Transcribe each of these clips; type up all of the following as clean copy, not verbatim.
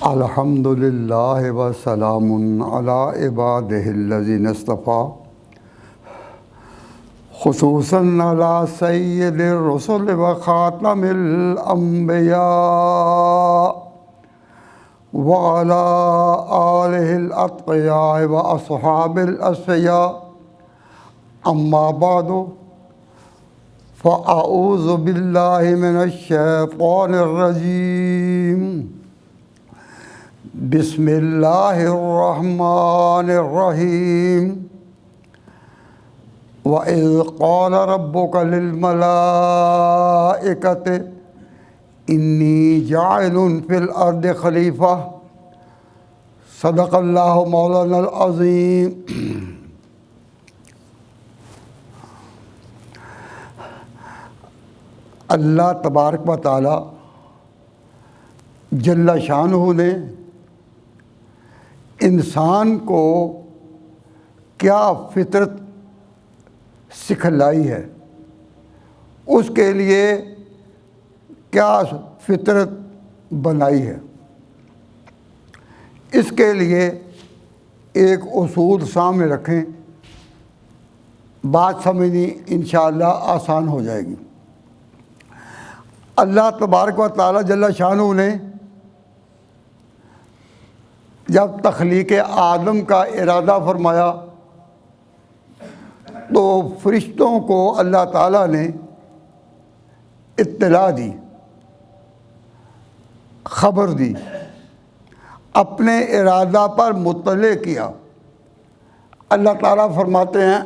الحمد للہ وسلام علی عبادہ الذین اصطفیٰ خصوصاً علی سید الرسل وخاتم الانبیاء وعلی آلہ الاتقیاء واصحاب الاصفیاء اما بعد فاعوذ باللہ من الشیطان الرجیم بسم اللہ الرحمن الرحیم وَإِذْ قَالَ رَبُّكَ لِلْمَلَائِكَةِ إِنِّي جَاعِلٌ فِي الْأَرْضِ خَلِيفَةً صدق اللہ مولانا العظیم۔ اللہ تبارک و تعالی جل شانہ نے انسان کو کیا فطرت سکھلائی ہے، اس کے لیے کیا فطرت بنائی ہے، اس کے لیے ایک اصول سامنے رکھیں، بات سمجھنی انشاءاللہ آسان ہو جائے گی۔ اللہ تبارک و تعالی جل شانہ نے جب تخلیق آدم کا ارادہ فرمایا تو فرشتوں کو اللہ تعالیٰ نے اطلاع دی، خبر دی، اپنے ارادہ پر مطلع کیا۔ اللہ تعالیٰ فرماتے ہیں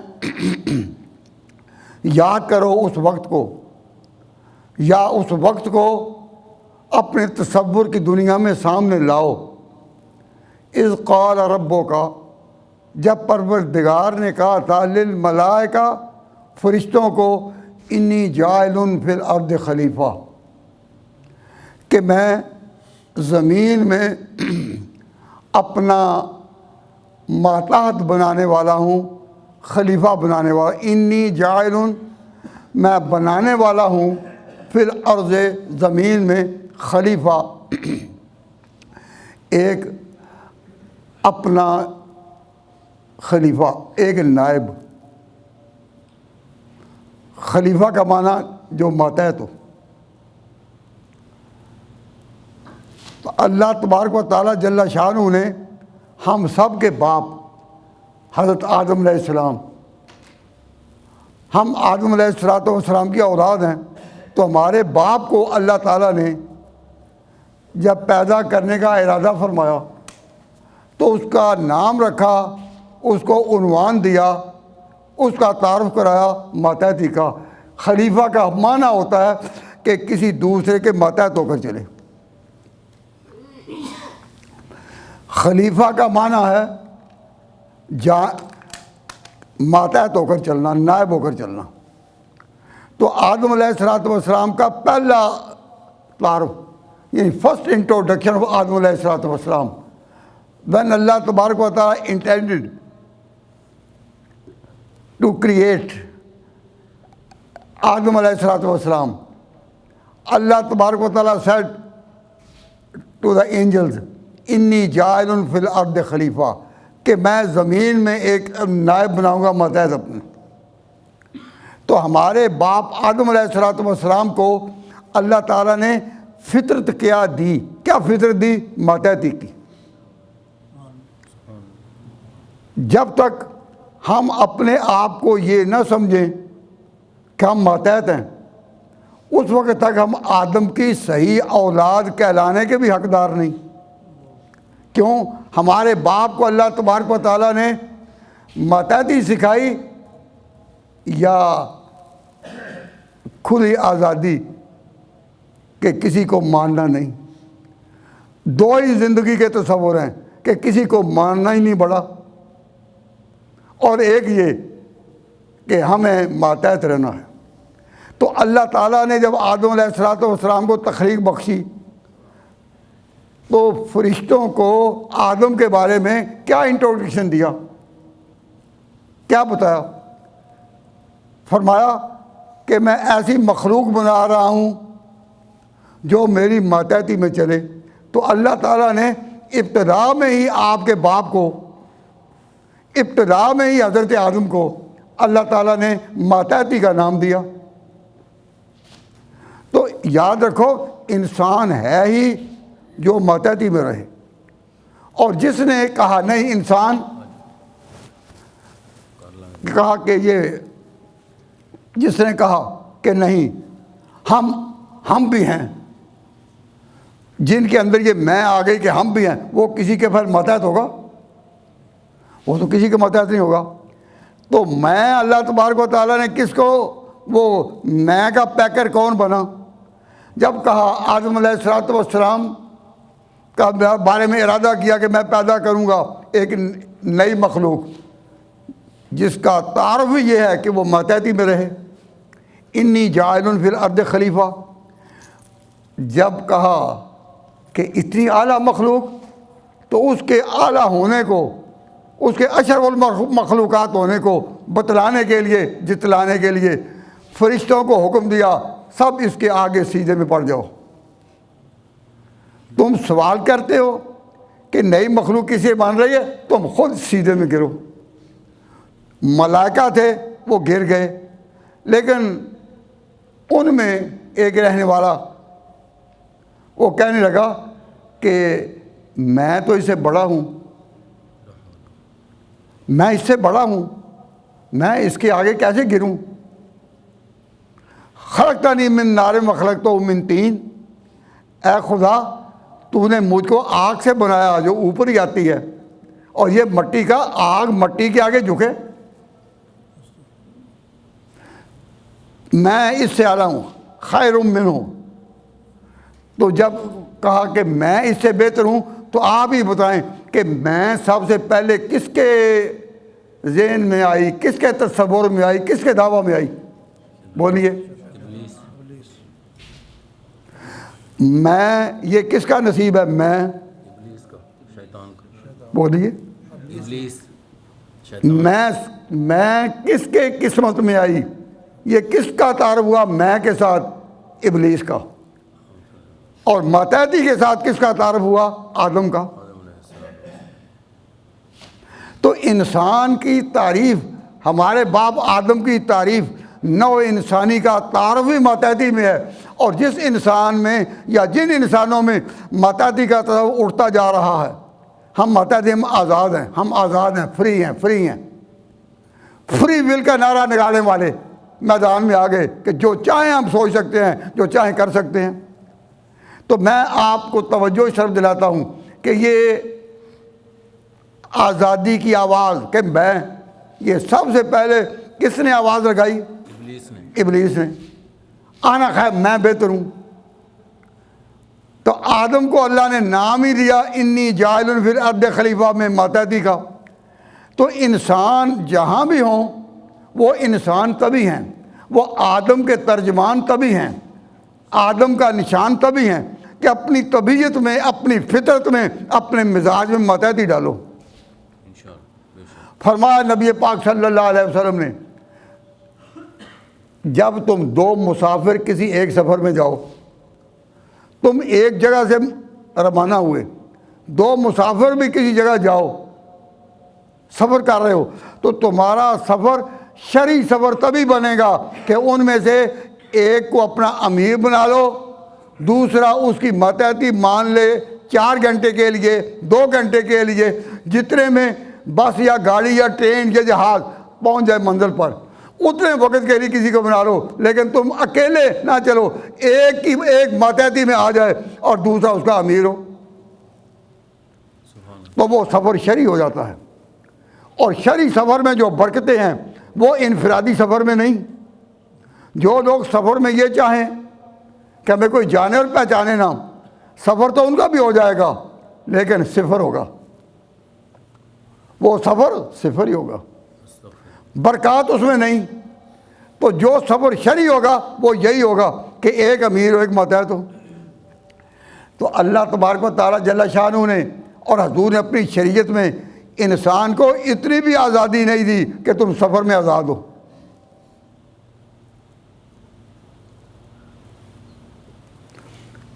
یاد کرو اس وقت کو، یا اس وقت کو اپنے تصور کی دنیا میں سامنے لاؤ۔ اذ قال ربک، جب پروردگار نے کہا تھا للملائکہ، فرشتوں کو، انی جاعل فی الارض خلیفہ، کہ میں زمین میں اپنا ماتحت بنانے والا ہوں، خلیفہ بنانے والا۔ انی جاعل، میں بنانے والا ہوں، فی الارض، زمین میں، خلیفہ، ایک اپنا خلیفہ، ایک نائب۔ خلیفہ کا معنی جو ماتحت ہو۔ تو اللہ تبارک و تعالی جل شانہ نے ہم سب کے باپ حضرت آدم علیہ السلام، ہم آدم علیہ السلام کی اولاد ہیں، تو ہمارے باپ کو اللہ تعالیٰ نے جب پیدا کرنے کا ارادہ فرمایا تو اس کا نام رکھا، اس کو عنوان دیا، اس کا تعارف کرایا ماتحتی کا۔ خلیفہ کا معنی ہوتا ہے کہ کسی دوسرے کے ماتحت ہو کر چلے۔ خلیفہ کا معنی ہے ماتحت ہو کر چلنا، نائب ہو کر چلنا۔ تو آدم علیہ السلام کا پہلا تعارف، یعنی فرسٹ انٹروڈکشن آف آدم علیہ السلام، when اللہ تبارک و تعالی intended to create آدم علیہ السلام، اللہ تبارک و تعالی said to the angels انی جاعل فی الارض خلیفہ، کہ میں زمین میں ایک نائب بناؤں گا ماتحت اپنے۔ تو ہمارے باپ آدم علیہ السلام کو اللہ تعالیٰ نے فطرت کیا دی؟ کیا فطرت دی؟ ماتحتی کی۔ جب تک ہم اپنے آپ کو یہ نہ سمجھیں کہ ہم ماتحت ہیں، اس وقت تک ہم آدم کی صحیح اولاد کہلانے کے بھی حقدار نہیں۔ کیوں؟ ہمارے باپ کو اللہ تبارک و تعالیٰ نے ماتحتی سکھائی یا کھلی آزادی کہ کسی کو ماننا نہیں؟ دو ہی زندگی کے تصور ہیں کہ کسی کو ماننا ہی نہیں بڑا، اور ایک یہ کہ ہمیں ماتحت رہنا ہے۔ تو اللہ تعالیٰ نے جب آدم علیہ السلام کو تخلیق بخشی تو فرشتوں کو آدم کے بارے میں کیا انٹروڈکشن دیا، کیا بتایا؟ فرمایا کہ میں ایسی مخلوق بنا رہا ہوں جو میری ماتحتی میں چلے۔ تو اللہ تعالیٰ نے ابتدا میں ہی آپ کے باپ کو، ابتدا میں ہی حضرت آدم کو اللہ تعالیٰ نے ماتحتی کا نام دیا۔ تو یاد رکھو انسان ہے ہی جو ماتحتی میں رہے، اور جس نے کہا نہیں، انسان کہا کہ جس نے کہا کہ نہیں ہم بھی ہیں، جن کے اندر یہ میں آ گئی کہ ہم بھی ہیں، وہ کسی کے پھر ماتحت ہوگا؟ وہ تو کسی کے ماتحت نہیں ہوگا۔ تو میں اللہ تبارک و تعالیٰ نے کس کو، وہ میں کا پیکر کون بنا؟ جب کہا آدم علیہ السلام کا بارے میں ارادہ کیا کہ میں پیدا کروں گا ایک نئی مخلوق جس کا تعارف یہ ہے کہ وہ ماتحتی میں رہے، انی جاعل فی الارض خلیفہ، جب کہا کہ اتنی اعلیٰ مخلوق، تو اس کے اعلیٰ ہونے کو، اس کے اشرف المخلوقات ہونے کو بتلانے کے لیے، جتلانے کے لیے فرشتوں کو حکم دیا، سب اس کے آگے سیدھے میں پڑ جاؤ۔ تم سوال کرتے ہو کہ نئی مخلوق کسے مان رہی ہے، تم خود سیدھے میں گرو۔ ملائکہ تھے وہ گر گئے، لیکن ان میں ایک رہنے والا وہ کہنے لگا کہ میں تو اس سے بڑا ہوں، میں اس سے بڑا ہوں، میں اس کے آگے کیسے گروں؟ خلقتنی من نار وخلقتہ من طین، اے خدا تو نے مجھ کو آگ سے بنایا جو اوپر ہی آتی ہے، اور یہ مٹی کا، آگ مٹی کے آگے جھکے؟ میں اس سے اعلیٰ ہوں، خیر منہ۔ تو جب کہا کہ میں اس سے بہتر ہوں، تو آپ ہی بتائیں کہ میں سب سے پہلے کس کے ذہن میں آئی، کس کے تصور میں آئی، کس کے دعویٰ میں آئی؟ بولیے۔ میں، یہ کس کا نصیب ہے؟ میں، بولیے۔ میں کس کے قسمت میں آئی؟ یہ کس کا تعارف ہوا؟ میں کے ساتھ ابلیس کا۔ اور ماتحتی کے ساتھ کس کا تعارف ہوا؟ آدم کا۔ تو انسان کی تعریف، ہمارے باپ آدم کی تعریف، نوع انسانی کا تعارف بھی ماتحتی میں ہے، اور جس انسان میں یا جن انسانوں میں ماتحتی کا تصور اٹھتا جا رہا ہے، ہم ماتحتی، ہم آزاد ہیں، ہم آزاد ہیں، فری ہیں، فری ہیں، فری ول کا نعرہ نکالنے والے میدان میں آ گئے کہ جو چاہیں ہم سوچ سکتے ہیں، جو چاہیں کر سکتے ہیں۔ تو میں آپ کو توجہ اس طرف دلاتا ہوں کہ یہ آزادی کی آواز کہ میں، یہ سب سے پہلے کس نے آواز لگائی؟ ابلیس نے۔ آنا خیر، میں بہتر ہوں۔ تو آدم کو اللہ نے نام ہی دیا انی جاعل فی الارض خلیفہ میں ماتحتی کا۔ تو انسان جہاں بھی ہوں وہ انسان تبھی ہیں، وہ آدم کے ترجمان تبھی ہیں، آدم کا نشان تبھی ہیں کہ اپنی طبیعت میں، اپنی فطرت میں، اپنے مزاج میں ماتحتی ڈالو۔ فرمایا نبی پاک صلی اللہ علیہ وسلم نے، جب تم دو مسافر کسی ایک سفر میں جاؤ، تم ایک جگہ سے روانہ ہوئے، دو مسافر بھی کسی جگہ جاؤ، سفر کر رہے ہو، تو تمہارا سفر شرعی سفر تبھی بنے گا کہ ان میں سے ایک کو اپنا امیر بنا لو، دوسرا اس کی ماتحتی مان لے 4 گھنٹے کے لیے، 2 گھنٹے کے لیے، جتنے میں بس یا گاڑی یا ٹرین یا جہاز پہنچ جائے منزل پر، اتنے وقت کے لیے کسی کو بنا لو، لیکن تم اکیلے نہ چلو، ایک ماتحتی میں آ جائے اور دوسرا اس کا امیر ہو، تو وہ سفر شرعی ہو جاتا ہے۔ اور شرعی سفر میں جو برکتیں ہیں وہ انفرادی سفر میں نہیں۔ جو لوگ سفر میں یہ چاہیں کہ ہمیں کوئی جانے اور پہچانے نہ، سفر تو ان کا بھی ہو جائے گا لیکن صفر ہوگا، وہ سفر صفر ہی ہوگا، برکات اس میں نہیں۔ تو جو سفر شرعی ہوگا وہ یہی ہوگا کہ ایک امیر ہو، ایک ماتحت ہو۔ تو اللہ تبارک و تعالیٰ جل شانہ نے اور حضور نے اپنی شریعت میں انسان کو اتنی بھی آزادی نہیں دی کہ تم سفر میں آزاد ہو۔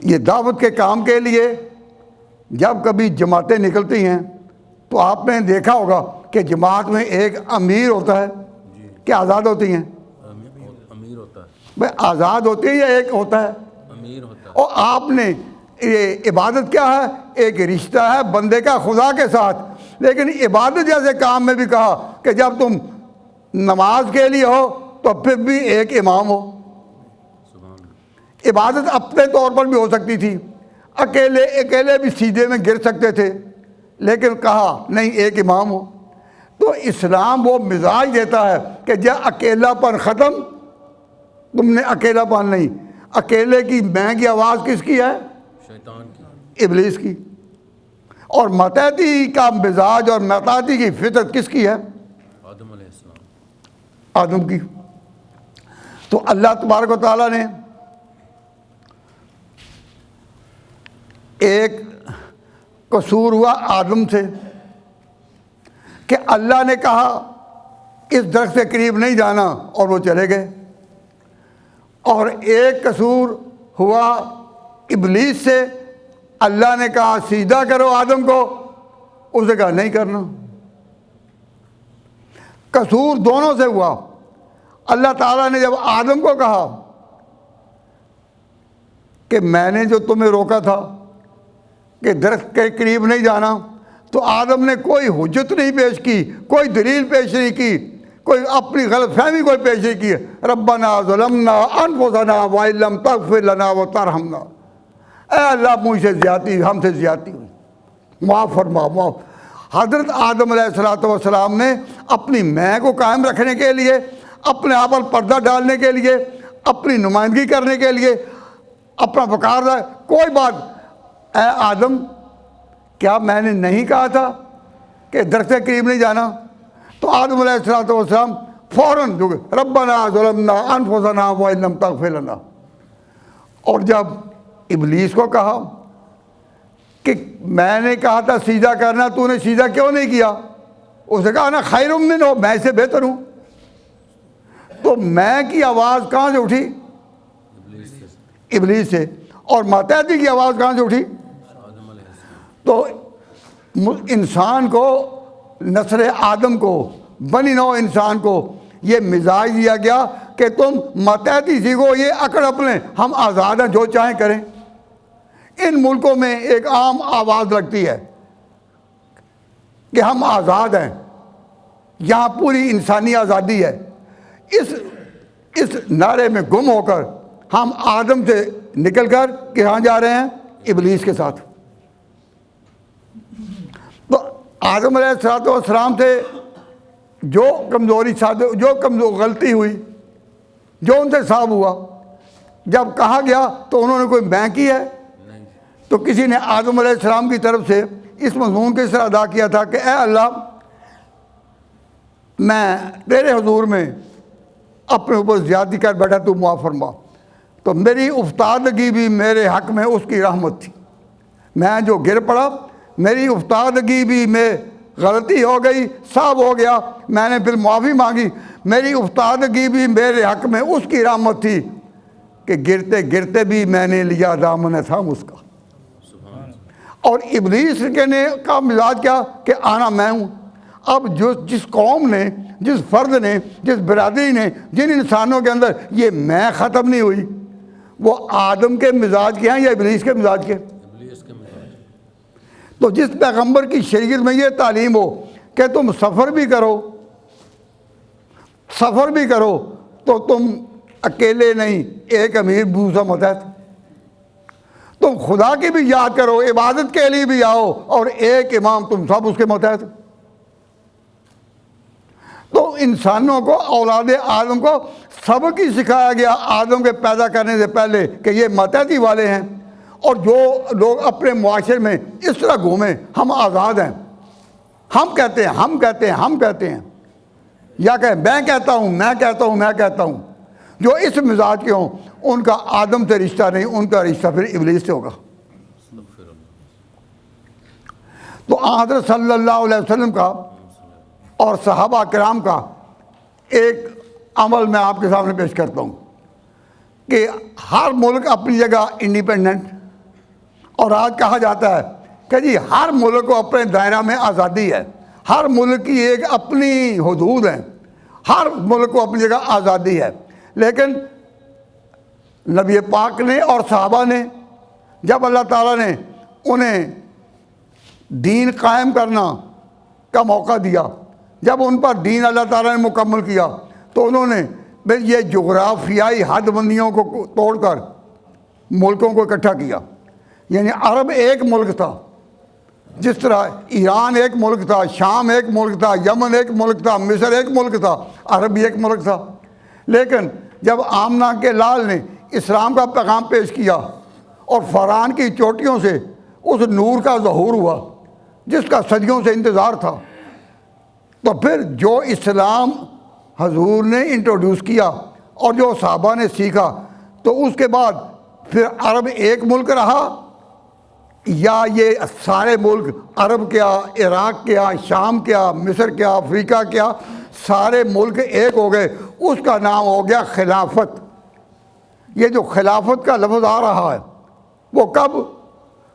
یہ دعوت کے کام کے لیے جب کبھی جماعتیں نکلتی ہیں تو آپ نے دیکھا ہوگا کہ جماعت میں ایک امیر ہوتا ہے، کیا آزاد ہوتی ہیں؟ امیر ہوتا ہے، بھائی آزاد ہوتی ہے یا ایک ہوتا ہے؟ امیر ہوتا ہے۔ اور آپ نے یہ عبادت کیا ہے؟ ایک رشتہ ہے بندے کا خدا کے ساتھ، لیکن عبادت جیسے کام میں بھی کہا کہ جب تم نماز کے لیے ہو تو پھر بھی ایک امام ہو۔ عبادت اپنے طور پر بھی ہو سکتی تھی، اکیلے بھی سیدھے میں گر سکتے تھے، لیکن کہا نہیں ایک امام ہو۔ تو اسلام وہ مزاج دیتا ہے کہ جب اکیلا پن ختم، تم نے اکیلا پن نہیں، اکیلے کی میں کی آواز کس کی ہے؟ شیطان کی، ابلیس کی۔ اور متحدی کا مزاج اور متحدی کی فطرت کس کی ہے؟ آدم علیہ السلام، آدم کی۔ تو اللہ تبارک و تعالیٰ نے ایک قصور ہوا آدم سے کہ اللہ نے کہا اس درخت کے قریب نہیں جانا اور وہ چلے گئے، اور ایک قصور ہوا ابلیس سے، اللہ نے کہا سیدھا کرو آدم کو، اس نے کہا نہیں کرنا۔ قصور دونوں سے ہوا۔ اللہ تعالیٰ نے جب آدم کو کہا کہ میں نے جو تمہیں روکا تھا کہ درخت کے قریب نہیں جانا، تو آدم نے کوئی حجت نہیں پیش کی، کوئی دلیل پیش نہیں کی، کوئی اپنی غلط فہمی کوئی پیش نہیں کی۔ ربنا ظلمنا انفسنا وان لم تغفر لنا وترحمنا، اے اللہ مجھ سے زیادتی، ہم سے زیادتی ہوئی، معاف فرما، معاف۔ حضرت آدم علیہ السلام نے اپنی میں کو قائم رکھنے کے لیے، اپنے آپ پر پردہ ڈالنے کے لیے، اپنی نمائندگی کرنے کے لیے، اپنا وقار، کوئی بات، اے آدم کیا میں نے نہیں کہا تھا کہ درخت کے قریب نہیں جانا؟ تو آدم علیہ السلام فوراً جو ربنا ظلمنا انفسنا وان لم تغفر لنا۔ اور جب ابلیس کو کہا کہ میں نے کہا تھا سیدھا کرنا، تو نے سیدھا کیوں نہیں کیا؟ اس نے کہا نا خیر منہ، میں سے بہتر ہوں۔ تو میں کی آواز کہاں سے اٹھی؟ ابلیس سے۔ اور ماتحتی کی آواز کہاں سے اٹھی؟ تو انسان کو، نسل آدم کو، بنی نوع انسان کو یہ مزاج دیا گیا کہ تم ماتحتی سیکھو، یہ اکڑ اپنے، ہم آزاد ہیں، جو چاہیں کریں۔ ان ملکوں میں ایک عام آواز لگتی ہے کہ ہم آزاد ہیں، یہاں پوری انسانی آزادی ہے۔ اس نعرے میں گم ہو کر ہم آدم سے نکل کر کہاں جا رہے ہیں؟ ابلیس کے ساتھ۔ تو آدم علیہ السلام سے جو کمزوری، جو غلطی ہوئی، جو ان سے صاف ہوا، جب کہا گیا تو انہوں نے کوئی میں کی ہے؟ تو کسی نے آدم علیہ السلام کی طرف سے اس مضمون کو اس طرح ادا کیا تھا کہ اے اللہ، میں تیرے حضور میں اپنے اوپر زیادتی کر بیٹھا، تو معاف فرما۔ تو میری افتادگی بھی میرے حق میں اس کی رحمت تھی، میں جو گر پڑا، میری افتادگی بھی میں غلطی ہو گئی، صاف ہو گیا، میں نے پھر معافی مانگی، میری افتادگی بھی میرے حق میں اس کی رحمت تھی کہ گرتے گرتے بھی میں نے لیا دامن تھام اس کا۔ اور ابلیس کا مزاج کیا کہ آنا میں ہوں۔ اب جس قوم نے، جس فرد نے، جس برادری نے، جن انسانوں کے اندر یہ میں ختم نہیں ہوئی، وہ آدم کے مزاج کے ہیں یا ابلیس کے مزاج کے؟ ابلیس کے مزاج۔ تو جس پیغمبر کی شریعت میں یہ تعلیم ہو کہ تم سفر بھی کرو تو تم اکیلے نہیں، ایک امیر بوسا متحد، تم خدا کی بھی یاد کرو، عبادت کے لیے بھی آؤ، اور ایک امام، تم سب اس کے متحد۔ تو انسانوں کو، اولاد آدم کو سبق ہی سکھایا گیا آدم کے پیدا کرنے سے پہلے کہ یہ متحدی والے ہیں، اور جو لوگ اپنے معاشرے میں اس طرح گھومیں، ہم آزاد ہیں، ہم کہتے ہیں، یا کہ میں کہتا ہوں، جو اس مزاج کے ہوں ان کا آدم سے رشتہ نہیں، ان کا رشتہ پھر ابلیس سے ہوگا۔ تو حضرت صلی اللہ علیہ وسلم کا اور صحابہ کرام کا ایک عمل میں آپ کے سامنے پیش کرتا ہوں کہ ہر ملک اپنی جگہ انڈیپینڈنٹ، اور آج کہا جاتا ہے کہ جی ہر ملک کو اپنے دائرہ میں آزادی ہے، ہر ملک کی ایک اپنی حدود ہیں، ہر ملک کو اپنی جگہ آزادی ہے، لیکن نبی پاک نے اور صحابہ نے جب اللہ تعالیٰ نے انہیں دین قائم کرنا کا موقع دیا، جب ان پر دین اللہ تعالیٰ نے مکمل کیا، تو انہوں نے یہ جغرافیائی حد بندیوں کو توڑ کر ملکوں کو اکٹھا کیا۔ یعنی عرب ایک ملک تھا، جس طرح ایران ایک ملک تھا، شام ایک ملک تھا، یمن ایک ملک تھا، مصر ایک ملک تھا، عرب بھی ایک ملک تھا۔ لیکن جب آمنہ کے لال نے اسلام کا پیغام پیش کیا اور فرعون کی چوٹیوں سے اس نور کا ظہور ہوا جس کا صدیوں سے انتظار تھا، تو پھر جو اسلام حضور نے انٹروڈیوس کیا اور جو صحابہ نے سیکھا، تو اس کے بعد پھر عرب ایک ملک رہا یا یہ سارے ملک عرب کیا، عراق کیا، شام کیا، مصر کیا، افریقہ کیا، سارے ملک ایک ہو گئے، اس کا نام ہو گیا خلافت۔ یہ جو خلافت کا لفظ آ رہا ہے وہ کب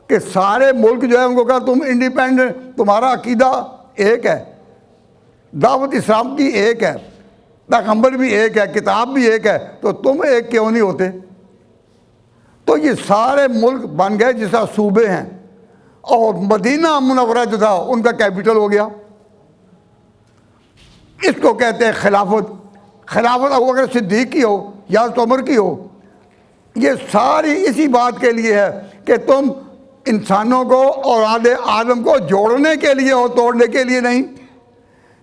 کہ سارے ملک جو ہے ان کو کہا تم انڈیپینڈنٹ، تمہارا عقیدہ ایک ہے، دعوت اسلام کی ایک ہے، پیغمبر بھی ایک ہے، کتاب بھی ایک ہے، تو تم ایک کیوں نہیں ہوتے؟ تو یہ سارے ملک بن گئے جیسا صوبے ہیں، اور مدینہ منورہ جو تھا ان کا کیپٹل ہو گیا۔ اس کو کہتے ہیں خلافت۔ خلافت ابوبکر صدیق کی ہو یا عمر کی ہو، یہ ساری اسی بات کے لیے ہے کہ تم انسانوں کو اولاد آدم کو جوڑنے کے لیے ہو، توڑنے کے لیے نہیں۔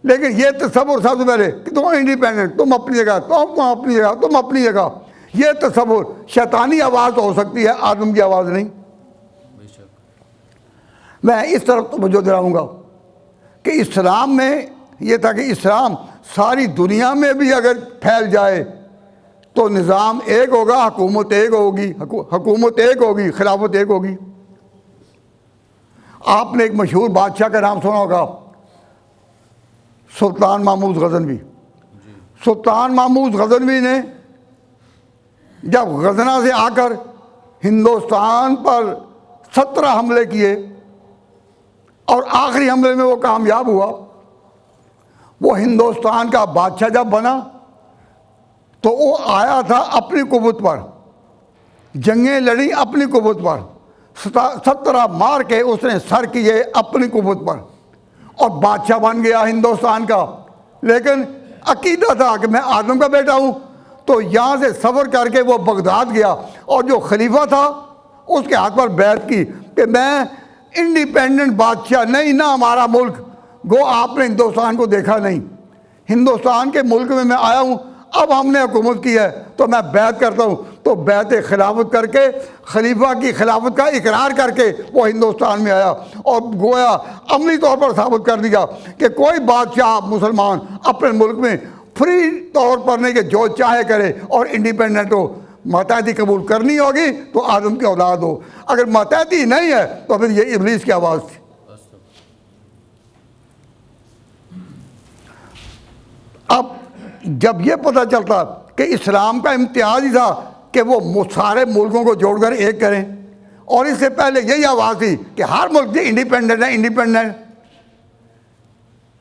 لیکن یہ تصور سب سے پہلے کہ تم انڈیپینڈنٹ، تم اپنی جگہ، تم اپنی جگہ، تم اپنی جگہ، یہ تصور شیطانی آواز ہو سکتی ہے، آدم کی آواز نہیں۔ بے شک۔ میں اس طرف توجہ دلاؤں گا کہ اسلام میں یہ تھا کہ اسلام ساری دنیا میں بھی اگر پھیل جائے تو نظام ایک ہوگا، حکومت ایک ہوگی، حکومت ایک ہوگی، خلافت ایک ہوگی۔ آپ نے ایک مشہور بادشاہ کا نام سنا ہوگا، سلطان محمود غزنوی۔ سلطان محمود غزنوی نے جب غزنہ سے آ کر ہندوستان پر 17 حملے کیے اور آخری حملے میں وہ کامیاب ہوا، وہ ہندوستان کا بادشاہ جب بنا تو وہ آیا تھا اپنی قوت پر، جنگیں لڑی اپنی قوت پر، 17 مار کے اس نے سر کیے اپنی قوت پر، اور بادشاہ بن گیا ہندوستان کا۔ لیکن عقیدہ تھا کہ میں آدم کا بیٹا ہوں، تو یہاں سے سفر کر کے وہ بغداد گیا اور جو خلیفہ تھا اس کے ہاتھ پر بیعت کی کہ میں انڈیپینڈنٹ بادشاہ نہیں، نہ ہمارا ملک، گو آپ نے ہندوستان کو دیکھا نہیں، ہندوستان کے ملک میں میں آیا ہوں، اب ہم نے حکومت کی ہے تو میں بیعت کرتا ہوں۔ تو بیعت خلافت کر کے، خلیفہ کی خلافت کا اقرار کر کے وہ ہندوستان میں آیا، اور گویا عملی طور پر ثابت کر دیا کہ کوئی بادشاہ مسلمان اپنے ملک میں فری طور پر نہیں کہ جو چاہے کرے، اور انڈیپینڈنٹ ہو۔ ماتحتی قبول کرنی ہوگی تو آدم کی اولاد ہو، اگر ماتحتی نہیں ہے تو پھر یہ ابلیس کی آواز تھی۔ اب جب یہ پتہ چلتا کہ اسلام کا امتیاز ہی تھا کہ وہ سارے ملکوں کو جوڑ کر ایک کریں، اور اس سے پہلے یہی آواز تھی کہ ہر ملک جو انڈیپینڈنٹ ہے، انڈیپینڈنٹ،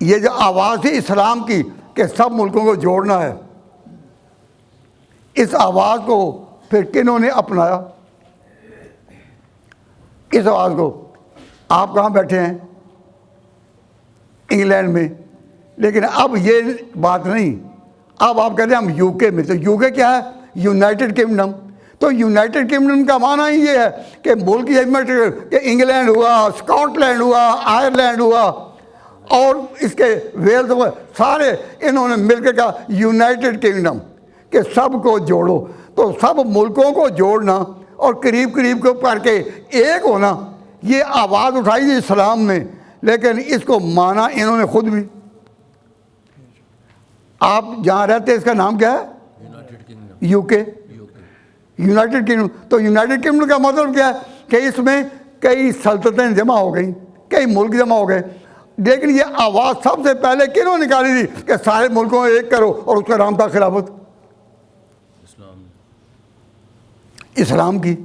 یہ جو آواز تھی اسلام کی کہ سب ملکوں کو جوڑنا ہے، اس آواز کو پھر کنہوں نے اپنایا؟ اس آواز کو آپ کہاں بیٹھے ہیں؟ انگلینڈ میں، لیکن اب یہ بات نہیں، اب آپ کہتے ہیں ہم یو کے میں۔ تو یو کے کیا ہے؟ United kingdom. تو یونائٹڈ کنگڈم کا معنی ہی یہ ہے کہ ملک یہ کہ انگلینڈ ہوا، اسکاٹ لینڈ ہوا، آئرلینڈ ہوا، اور اس کے ویلز ہوئے، سارے انہوں نے مل کے کہا یونائٹڈ کنگڈم، کہ سب کو جوڑو۔ تو سب ملکوں کو جوڑنا اور قریب قریب کو کر کے ایک ہونا، یہ آواز اٹھائی تھی اسلام نے، لیکن اس کو مانا انہوں نے خود بھی۔ آپ جہاں رہتے ہیں اس کا نام کیا ہے؟ یونائٹڈ کنگڈم، یو کے، یونائٹڈ کنگڈم۔ تو یونائٹڈ کنگڈم کا مطلب کیا ہے کہ اس میں کئی سلطنتیں جمع ہو گئیں، کئی ملک جمع ہو گئے، لیکن یہ آواز سب سے پہلے کنہوں نکالی تھی کہ سارے ملکوں کو ایک کرو، اور اس کا نام تھا خلافت اسلام کی۔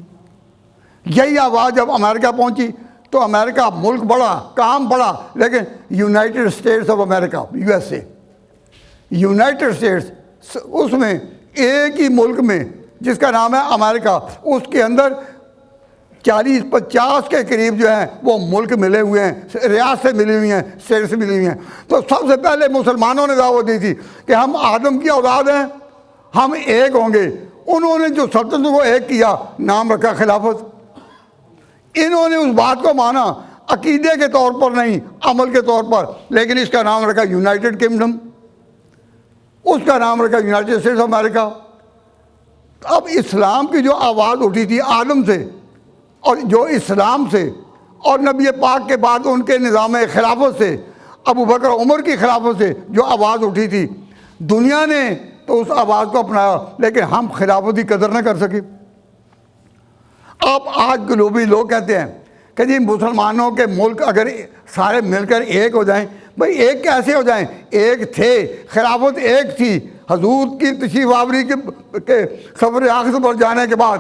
یہی آواز جب امریکہ پہنچی تو امریکہ ملک بڑا، کام بڑا، لیکن United States of America USA، United States, اس میں ایک ہی ملک میں جس کا نام ہے امریکہ، اس کے اندر 40-50 کے قریب جو ہیں وہ ملک ملے ہوئے ہیں، ریاستیں ملی ہوئی ہیں، اسٹیٹس ملی ہوئی ہیں۔ تو سب سے پہلے مسلمانوں نے دعوت دی تھی کہ ہم آدم کی اولاد ہیں، ہم ایک ہوں گے۔ انہوں نے جو سلطنت کو ایک کیا، نام رکھا خلافت۔ انہوں نے اس بات کو مانا، عقیدے کے طور پر نہیں، عمل کے طور پر، لیکن اس کا نام رکھا یونائٹڈ کنگڈم، اس کا نام رکھا یونائٹڈ اسٹیٹس آف امریکہ۔ اب اسلام کی جو آواز اٹھی تھی آدم سے، اور جو اسلام سے اور نبی پاک کے بعد ان کے نظام خلافت سے، ابو بکر عمر کی خلافت سے جو آواز اٹھی تھی، دنیا نے تو اس آواز کو اپنایا، لیکن ہم خلافت کی قدر نہ کر سکے۔ اب آج گلوبی لوگ کہتے ہیں کہ جی مسلمانوں کے ملک اگر سارے مل کر ایک ہو جائیں، بھئی ایک کیسے ہو جائیں؟ ایک تھے، خلافت ایک تھی۔ حضور کی تشریف آوری کے سفر اقصی پر جانے کے بعد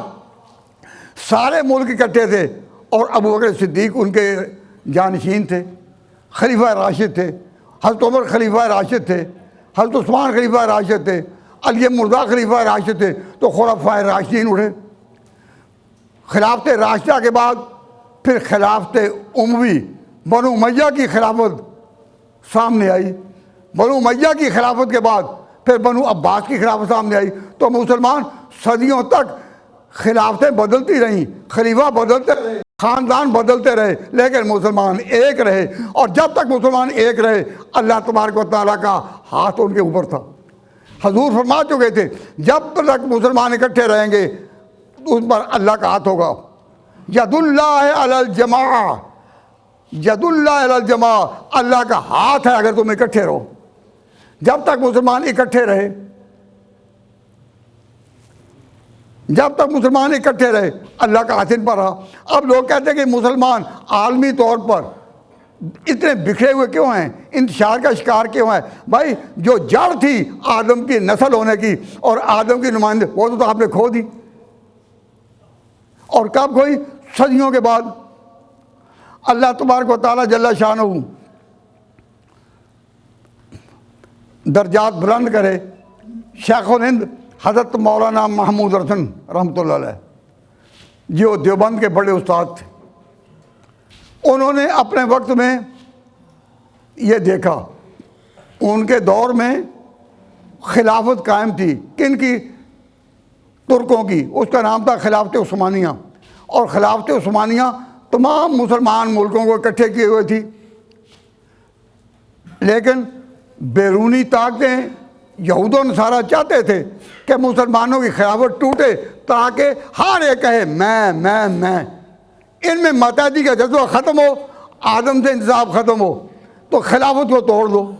سارے ملک اکٹھے تھے، اور ابو بکر صدیق ان کے جانشین تھے، خلیفہ راشد تھے، حضرت عمر خلیفہ راشد تھے، حضرت عثمان خلیفہ راشد تھے، علی مرضی خلیفہ راشد تھے۔ تو خلفائے راشدین اٹھے۔ خلافت راشدہ کے بعد پھر خلافت اموی، بنو امیہ کی خلافت سامنے آئی۔ بنو امیہ کی خلافت کے بعد پھر بنو عباس کی خلافت سامنے آئی۔ تو مسلمان صدیوں تک خلافتیں بدلتی رہیں، خلیفہ بدلتے رہے، خاندان بدلتے رہے، لیکن مسلمان ایک رہے۔ اور جب تک مسلمان ایک رہے، اللہ تبارک و تعالیٰ کا ہاتھ ان کے اوپر تھا۔ حضور فرما چکے تھے جب تک مسلمان اکٹھے رہیں گے اس پر اللہ کا ہاتھ ہوگا۔ ید اللہ علی الجماع، ید اللہ علی الجماع، اللہ کا ہاتھ ہے اگر تم اکٹھے رہو۔ جب تک مسلمان اکٹھے رہے، جب تک مسلمان اکٹھے رہے، اللہ کا ہاتھ ان پر رہا۔ اب لوگ کہتے ہیں کہ مسلمان عالمی طور پر اتنے بکھرے ہوئے کیوں ہیں، انتشار کا شکار کیوں ہیں؟ بھائی جو جڑ تھی آدم کی نسل ہونے کی اور آدم کی نمائندے، وہ تو آپ نے کھو دی۔ اور کب کھوئی؟ صدیوں کے بعد۔ اللہ تبارک و تعالیٰ جل شانہ درجات بلند کرے، شیخ الہند حضرت مولانا محمود رسن رحمۃ اللہ علیہ، جو دیوبند کے بڑے استاد تھے، انہوں نے اپنے وقت میں یہ دیکھا، ان کے دور میں خلافت قائم تھی۔ کن کی؟ ترکوں کی۔ اس کا نام تھا خلافت عثمانیہ، اور خلافت عثمانیہ تمام مسلمان ملکوں کو اکٹھے کیے ہوئے تھی۔ لیکن بیرونی طاقتیں، یہود و نصارہ چاہتے تھے کہ مسلمانوں کی خلافت ٹوٹے تاکہ ہر ایک کہے میں۔ ان میں متحدی کا جذبہ ختم ہو، آدم سے انتساب ختم ہو، تو خلافت کو توڑ دو۔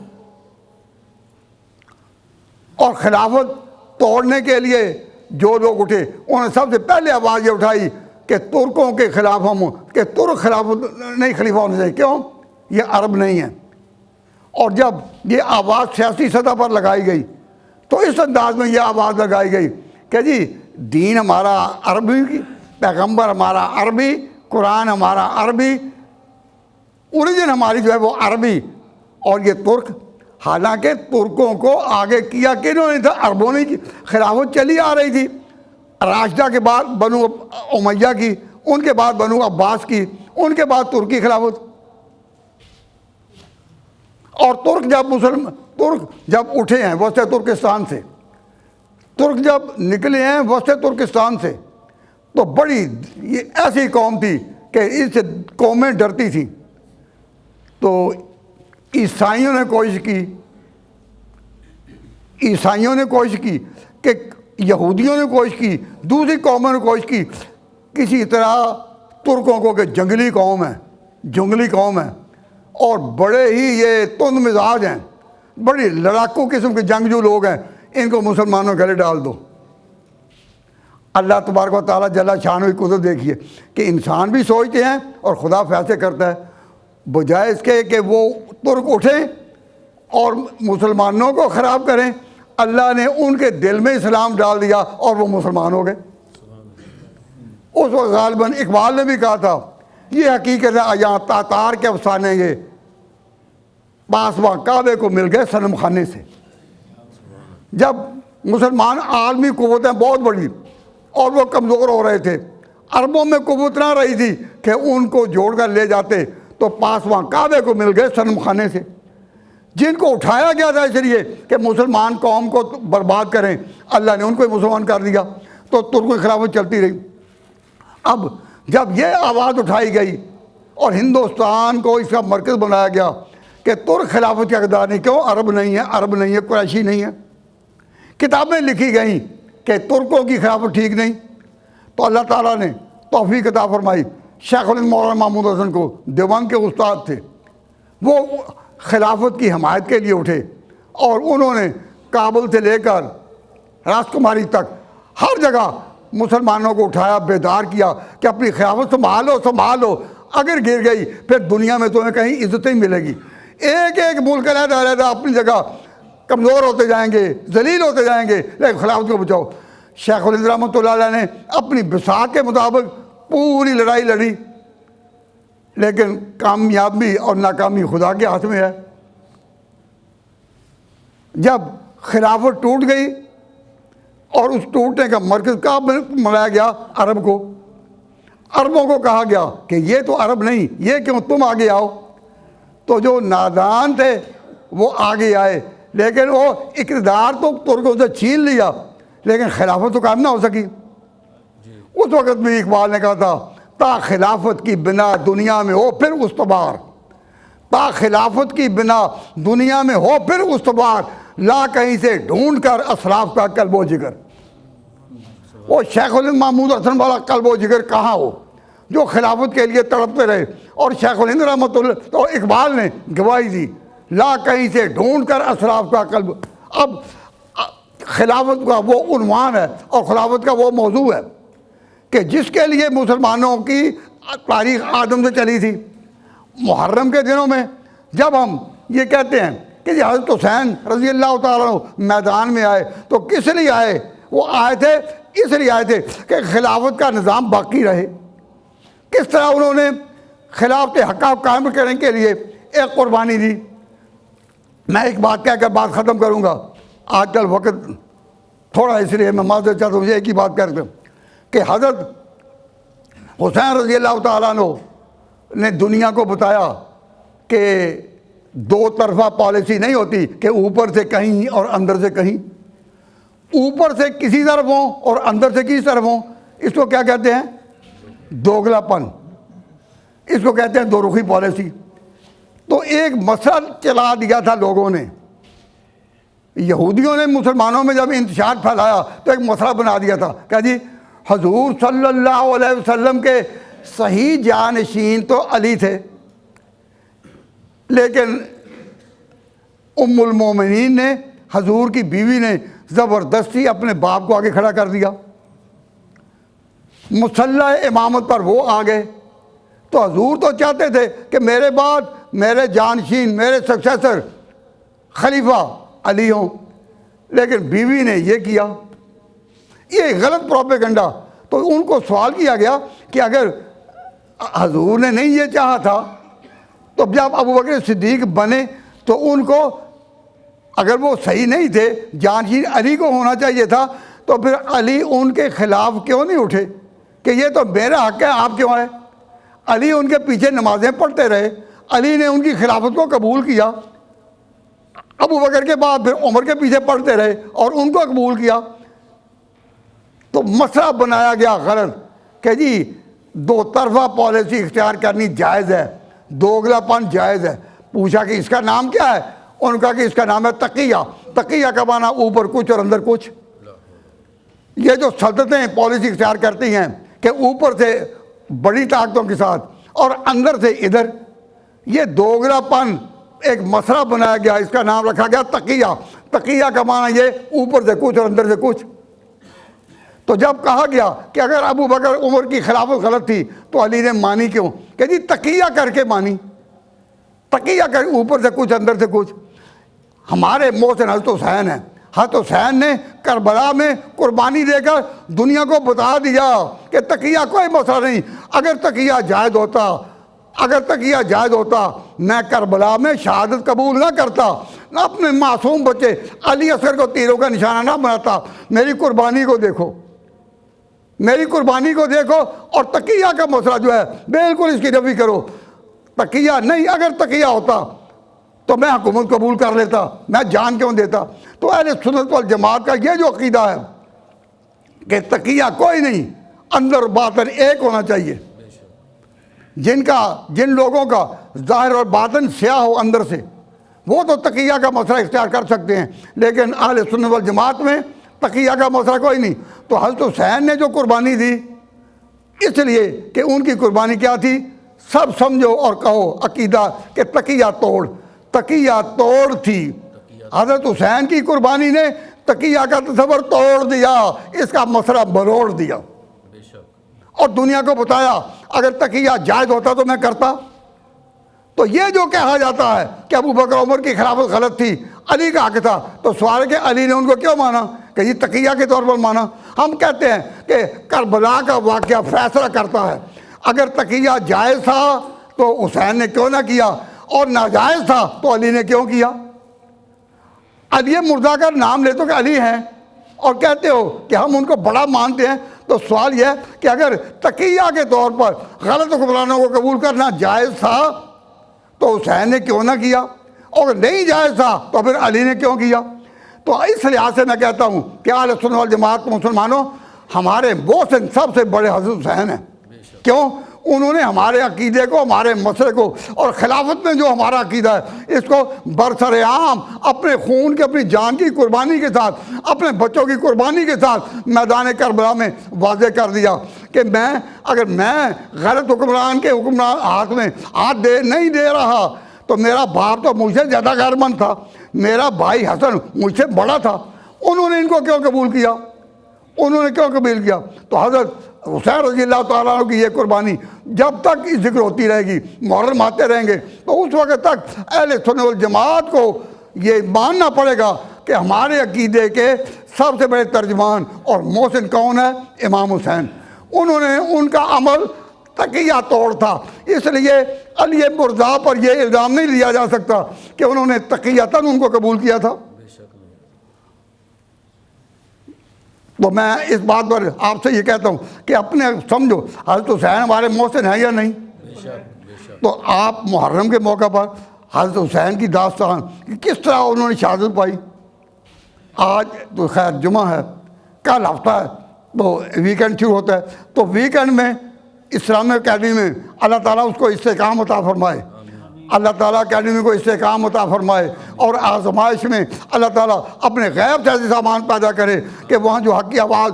اور خلافت توڑنے کے لیے جو لوگ اٹھے، انہوں نے سب سے پہلے آواز یہ اٹھائی کہ ترکوں کے خلاف ہم، کہ ترک خلافت نہیں خلیفہ ہونے چاہیے۔ کیوں؟ یہ عرب نہیں ہے۔ اور جب یہ آواز سیاسی سطح پر لگائی گئی تو اس انداز میں یہ آواز لگائی گئی کہ جی دین ہمارا عربی، پیغمبر ہمارا عربی، قرآن ہمارا عربی، اوریجن ہماری جو ہے وہ عربی، اور یہ ترک۔ حالانکہ ترکوں کو آگے کیا کنہوں نے تھا؟ عربوں نے کی۔ خلافت چلی آ رہی تھی راشدہ کے بعد بنو امیہ کی، ان کے بعد بنو عباس کی، ان کے بعد ترکی خلافت۔ اور ترک جب اٹھے ہیں وسط ترکستان سے، ترک جب نکلے ہیں وسط ترکستان سے، تو بڑی یہ ایسی قوم تھی کہ اس سے قومیں ڈرتی تھیں۔ تو عیسائیوں نے کوشش کی کہ یہودیوں نے کوشش کی، دوسری قوموں نے کوشش کی کسی طرح ترکوں کو کہ جنگلی قوم ہے اور بڑے ہی یہ تند مزاج ہیں، بڑی لڑاکو قسم کے جنگجو لوگ ہیں، ان کو مسلمانوں گلے ڈال دو۔ اللہ تبارک و تعالیٰ جل شانہ کی قدرت دیکھیے کہ انسان بھی سوچتے ہیں اور خدا فیصلے کرتا ہے۔ بجائے اس کے کہ وہ ترک اٹھیں اور مسلمانوں کو خراب کریں، اللہ نے ان کے دل میں اسلام ڈال دیا اور وہ مسلمان ہو گئے۔ اس وقت غالباً اقبال نے بھی کہا تھا یہ حقیقت ہے یہاں تاتار کے افسانے گے پاسباں کعبے کو مل گئے صنم خانے سے۔ جب مسلمان عالمی قوتیں بہت بڑی اور وہ کمزور ہو رہے تھے، عربوں میں قوت نہ رہی تھی کہ ان کو جوڑ کر لے جاتے، تو پاسباں کعبے کو مل گئے صنم خانے سے، جن کو اٹھایا گیا تھا اس لیے کہ مسلمان قوم کو برباد کریں، اللہ نے ان کو ہی مسلمان کر دیا، تو ترکوں کی خلافت چلتی رہی۔ اب جب یہ آواز اٹھائی گئی اور ہندوستان کو اس کا مرکز بنایا گیا کہ ترک خلافت کے اقدار نہیں، کیوں؟ عرب نہیں ہے، عرب نہیں ہے، قریشی نہیں ہے، کتابیں لکھی گئیں کہ ترکوں کی خلافت ٹھیک نہیں، تو اللہ تعالیٰ نے توفیق عطا فرمائی شیخ الہند مولانا محمود حسن کو، دیوبند کے استاد تھے، وہ خلافت کی حمایت کے لیے اٹھے اور انہوں نے کابل سے لے کر راسکماری تک ہر جگہ مسلمانوں کو اٹھایا، بیدار کیا کہ اپنی خلافت سنبھالو، اگر گر گئی پھر دنیا میں تمہیں کہیں عزت نہیں ملے گی۔ ایک ایک ملک علیحدہ اپنی جگہ کمزور ہوتے جائیں گے، ذلیل ہوتے جائیں گے، لیکن خلافت کو بچاؤ۔ شیخ الہند رحمۃ اللہ علیہ نے اپنی بساط کے مطابق پوری لڑائی لڑی، لیکن کامیابی اور ناکامی خدا کے ہاتھ میں ہے۔ جب خلافت ٹوٹ گئی اور اس ٹوٹنے کا مرکز کہاں بنایا گیا؟ عرب کو۔ عربوں کو کہا گیا کہ یہ تو عرب نہیں، یہ کیوں؟ تم آگے آؤ۔ تو جو نادان تھے وہ آگے آئے، لیکن وہ اقتدار تو ترکوں سے چھین لیا، لیکن خلافت تو قائم نہ ہو سکی۔ اس وقت بھی اقبال نے کہا تھا تا خلافت کی بنا دنیا میں ہو پھر استوار، تا خلافت کی بنا دنیا میں ہو پھر استوار، لا کہیں سے ڈھونڈ کر اسلاف کا قلب و جگر۔ وہ شیخ الہند محمود حسن والا قلب و جگر کہاں ہو جو خلافت کے لیے تڑپتے رہے؟ اور شیخ الہند رحمۃ اللہ تو اقبال نے گواہی دی، لا کہیں سے ڈھونڈ کر اسلاف کا قلب۔ اب خلافت کا وہ عنوان ہے اور خلافت کا وہ موضوع ہے کہ جس کے لیے مسلمانوں کی تاریخ آدم سے چلی تھی۔ محرم کے دنوں میں جب ہم یہ کہتے ہیں کہ جی حضرت حسین رضی اللہ تعالیٰ عنہ میدان میں آئے، تو کس لیے آئے؟ وہ آئے تھے اس لیے آئے تھے کہ خلافت کا نظام باقی رہے۔ کس طرح انہوں نے خلافت حقہ قائم کرنے کے لیے ایک قربانی دی۔ میں ایک بات کہہ کر بات ختم کروں گا، آج کل وقت تھوڑا اس لیے میں معذرت چاہتا ہوں، ایک ہی بات کر دوں کہ حضرت حسین رضی اللہ تعالیٰ عنہ نے دنیا کو بتایا کہ دو طرفہ پالیسی نہیں ہوتی کہ اوپر سے کہیں اور اندر سے کہیں، اوپر سے کسی طرف ہوں اور اندر سے کسی طرف ہوں۔ اس کو کیا کہتے ہیں؟ دوگلا پن، اس کو کہتے ہیں دو رخی پالیسی۔ تو ایک مسئلہ چلا دیا تھا لوگوں نے، یہودیوں نے مسلمانوں میں جب انتشار پھیلایا تو ایک مسئلہ بنا دیا تھا کہ جی حضور صلی اللہ علیہ وسلم کے صحیح جانشین تو علی تھے، لیکن ام المومنین نے، حضور کی بیوی نے زبردستی اپنے باپ کو آگے کھڑا کر دیا، مصلح امامت پر وہ آ گئے۔ تو حضور تو چاہتے تھے کہ میرے بعد میرے جانشین، میرے سکسیسر خلیفہ علی ہوں، لیکن بیوی نے یہ کیا، یہ غلط پروپیگنڈا۔ تو ان کو سوال کیا گیا کہ اگر حضور نے نہیں یہ چاہا تھا تو جب ابو بکر صدیق بنے تو ان کو، اگر وہ صحیح نہیں تھے، جانشین علی کو ہونا چاہیے تھا، تو پھر علی ان کے خلاف کیوں نہیں اٹھے کہ یہ تو میرا حق ہے، آپ کیوں آئے؟ علی ان کے پیچھے نمازیں پڑھتے رہے، علی نے ان کی خلافت کو قبول کیا، ابو بکر کے بعد پھر عمر کے پیچھے پڑھتے رہے اور ان کو قبول کیا۔ تو مسئلہ بنایا گیا غلط کہ جی دو طرفہ پالیسی اختیار کرنی جائز ہے، دوگلا پن جائز ہے۔ پوچھا کہ اس کا نام کیا ہے؟ ان کا کہ اس کا نام ہے تقیہ۔ تقیہ کا معنی اوپر کچھ اور اندر کچھ۔ یہ جو سلطنتیں پالیسی اختیار کرتی ہیں کہ اوپر سے بڑی طاقتوں کے ساتھ اور اندر سے ادھر، یہ دوگلا پن ایک مسئلہ بنایا گیا، اس کا نام رکھا گیا تقیہ۔ تقیہ کا معنی یہ اوپر سے کچھ اور اندر سے کچھ۔ تو جب کہا گیا کہ اگر ابو بکر عمر کی خلافت غلط تھی تو علی نے مانی کیوں؟ کہ جی تقیہ کر کے مانی، تقیہ کر، اوپر سے کچھ اندر سے کچھ۔ ہمارے محسن حضرت حسین ہیں، حضرت حسین نے کربلا میں قربانی دے کر دنیا کو بتا دیا کہ تقیہ کوئی مسئلہ نہیں. اگر تقیہ جائز ہوتا میں کربلا میں شہادت قبول نہ کرتا، نہ اپنے معصوم بچے علی اصغر کو تیروں کا نشانہ نہ بناتا. میری قربانی کو دیکھو اور تقیہ کا مسئلہ جو ہے بالکل اس کی نفی کرو. تقیہ نہیں، اگر تقیہ ہوتا تو میں حکومت قبول کر لیتا، میں جان کیوں دیتا. تو اہل سنت والجماعت کا یہ جو عقیدہ ہے کہ تقیہ کوئی نہیں، اندر باطن ایک ہونا چاہیے. جن لوگوں کا ظاہر اور باطن سیاہ ہو اندر سے، وہ تو تقیہ کا مسئلہ اختیار کر سکتے ہیں، لیکن اہل سنت والجماعت میں تقیہ کا مسئلہ کوئی نہیں. تو حضرت حسین نے جو قربانی دی، اس لیے کہ ان کی قربانی کیا تھی؟ سب سمجھو اور کہو عقیدہ کہ تقیہ توڑ تھی. حضرت حسین کی قربانی نے تقیہ کا تصور توڑ دیا، اس کا مسئلہ بروڑ دیا اور دنیا کو بتایا اگر تقیہ جائز ہوتا تو میں کرتا. تو یہ جو کہا جاتا ہے کہ ابو بکر عمر کی خلافت غلط تھی، علی کا حق تھا، تو سوال ہے کہ علی نے ان کو کیوں مانا؟ کہ یہ تقیہ کے طور پر مانا. ہم کہتے ہیں کہ کربلا کا واقعہ فیصلہ کرتا ہے. اگر تقیہ جائز تھا تو حسین نے کیوں نہ کیا، اور ناجائز تھا تو علی نے کیوں کیا؟ علی مرضا کا نام لیتے ہو کہ علی ہیں اور کہتے ہو کہ ہم ان کو بڑا مانتے ہیں. تو سوال یہ ہے کہ اگر تقیہ کے طور پر غلط حکمرانوں کو قبول کرنا جائز تھا تو حسین نے کیوں نہ کیا، اور نہیں جائز تھا تو پھر علی نے کیوں کیا؟ تو اس لحاظ سے میں کہتا ہوں کہ اہل سنت والجماعت مسلمانوں، ہمارے محسن سب سے بڑے حضرت حسین ہیں. کیوں؟ انہوں نے ہمارے عقیدے کو، ہمارے مسئلے کو، اور خلافت میں جو ہمارا عقیدہ ہے اس کو برسر عام اپنے خون کے، اپنی جان کی قربانی کے ساتھ، اپنے بچوں کی قربانی کے ساتھ میدان کربلا میں واضح کر دیا کہ اگر میں غلط حکمران کے ہاتھ میں ہاتھ نہیں دے رہا تو میرا باپ تو مجھ سے زیادہ غیرمند تھا، میرا بھائی حسن مجھ سے بڑا تھا. انہوں نے ان کو کیوں قبول کیا؟ تو حضرت حسین رضی اللہ تعالیٰ عنہ کی یہ قربانی جب تک ذکر ہوتی رہے گی، محرم آتے رہیں گے، تو اس وقت تک اہل سنت والجماعت کو یہ ماننا پڑے گا کہ ہمارے عقیدے کے سب سے بڑے ترجمان اور محسن کون ہے؟ امام حسین. انہوں نے ان کا عمل تقیہ توڑ تھا، اس لیے علی مرضا پر یہ الزام نہیں لیا جا سکتا کہ انہوں نے تقیۃً ان کو قبول کیا تھا. تو میں اس بات پر آپ سے یہ کہتا ہوں کہ اپنے سمجھو حضرت حسین ہمارے محسن ہیں یا نہیں؟ تو آپ محرم کے موقع پر حضرت حسین کی داستان کس طرح انہوں نے شہادت پائی. آج تو خیر جمعہ ہے، کل ہفتہ ہے تو ویکینڈ شروع ہوتا ہے، تو ویکینڈ میں اسلامی اکیڈمی میں اللہ تعالیٰ اس کو استحکام عطا فرمائے، اللہ تعالیٰ اکیڈمی کو استحکام عطا فرمائے، اور آزمائش میں اللہ تعالیٰ اپنے غیب سے ایسے سامان پیدا کرے کہ وہاں جو حق کی آواز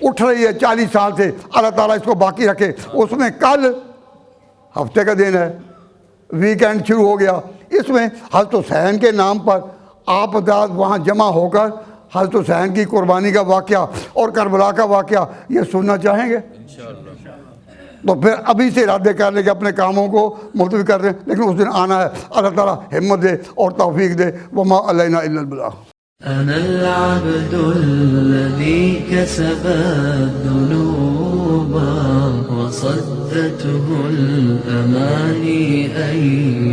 اٹھ رہی ہے 40 سال سے، اللہ تعالیٰ اس کو باقی رکھے. اس میں کل ہفتے کا دن ہے، ویکینڈ شروع ہو گیا، اس میں حضرت حسین کے نام پر آپ حضرات وہاں جمع ہو کر حضرت حسین کی قربانی کا واقعہ اور کربلا کا واقعہ یہ سننا چاہیں گے؟ تو پھر ابھی سے ارادے کر لیں کہ اپنے کاموں کو ملتوی کر دیں، لیکن اس دن آنا ہے. اللہ تعالیٰ ہمت دے اور توفیق دے. وما علینا الا البلاغ. أنا العبد الذي كسب الذنوب وصدته الأماني أن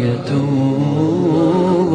يتوب.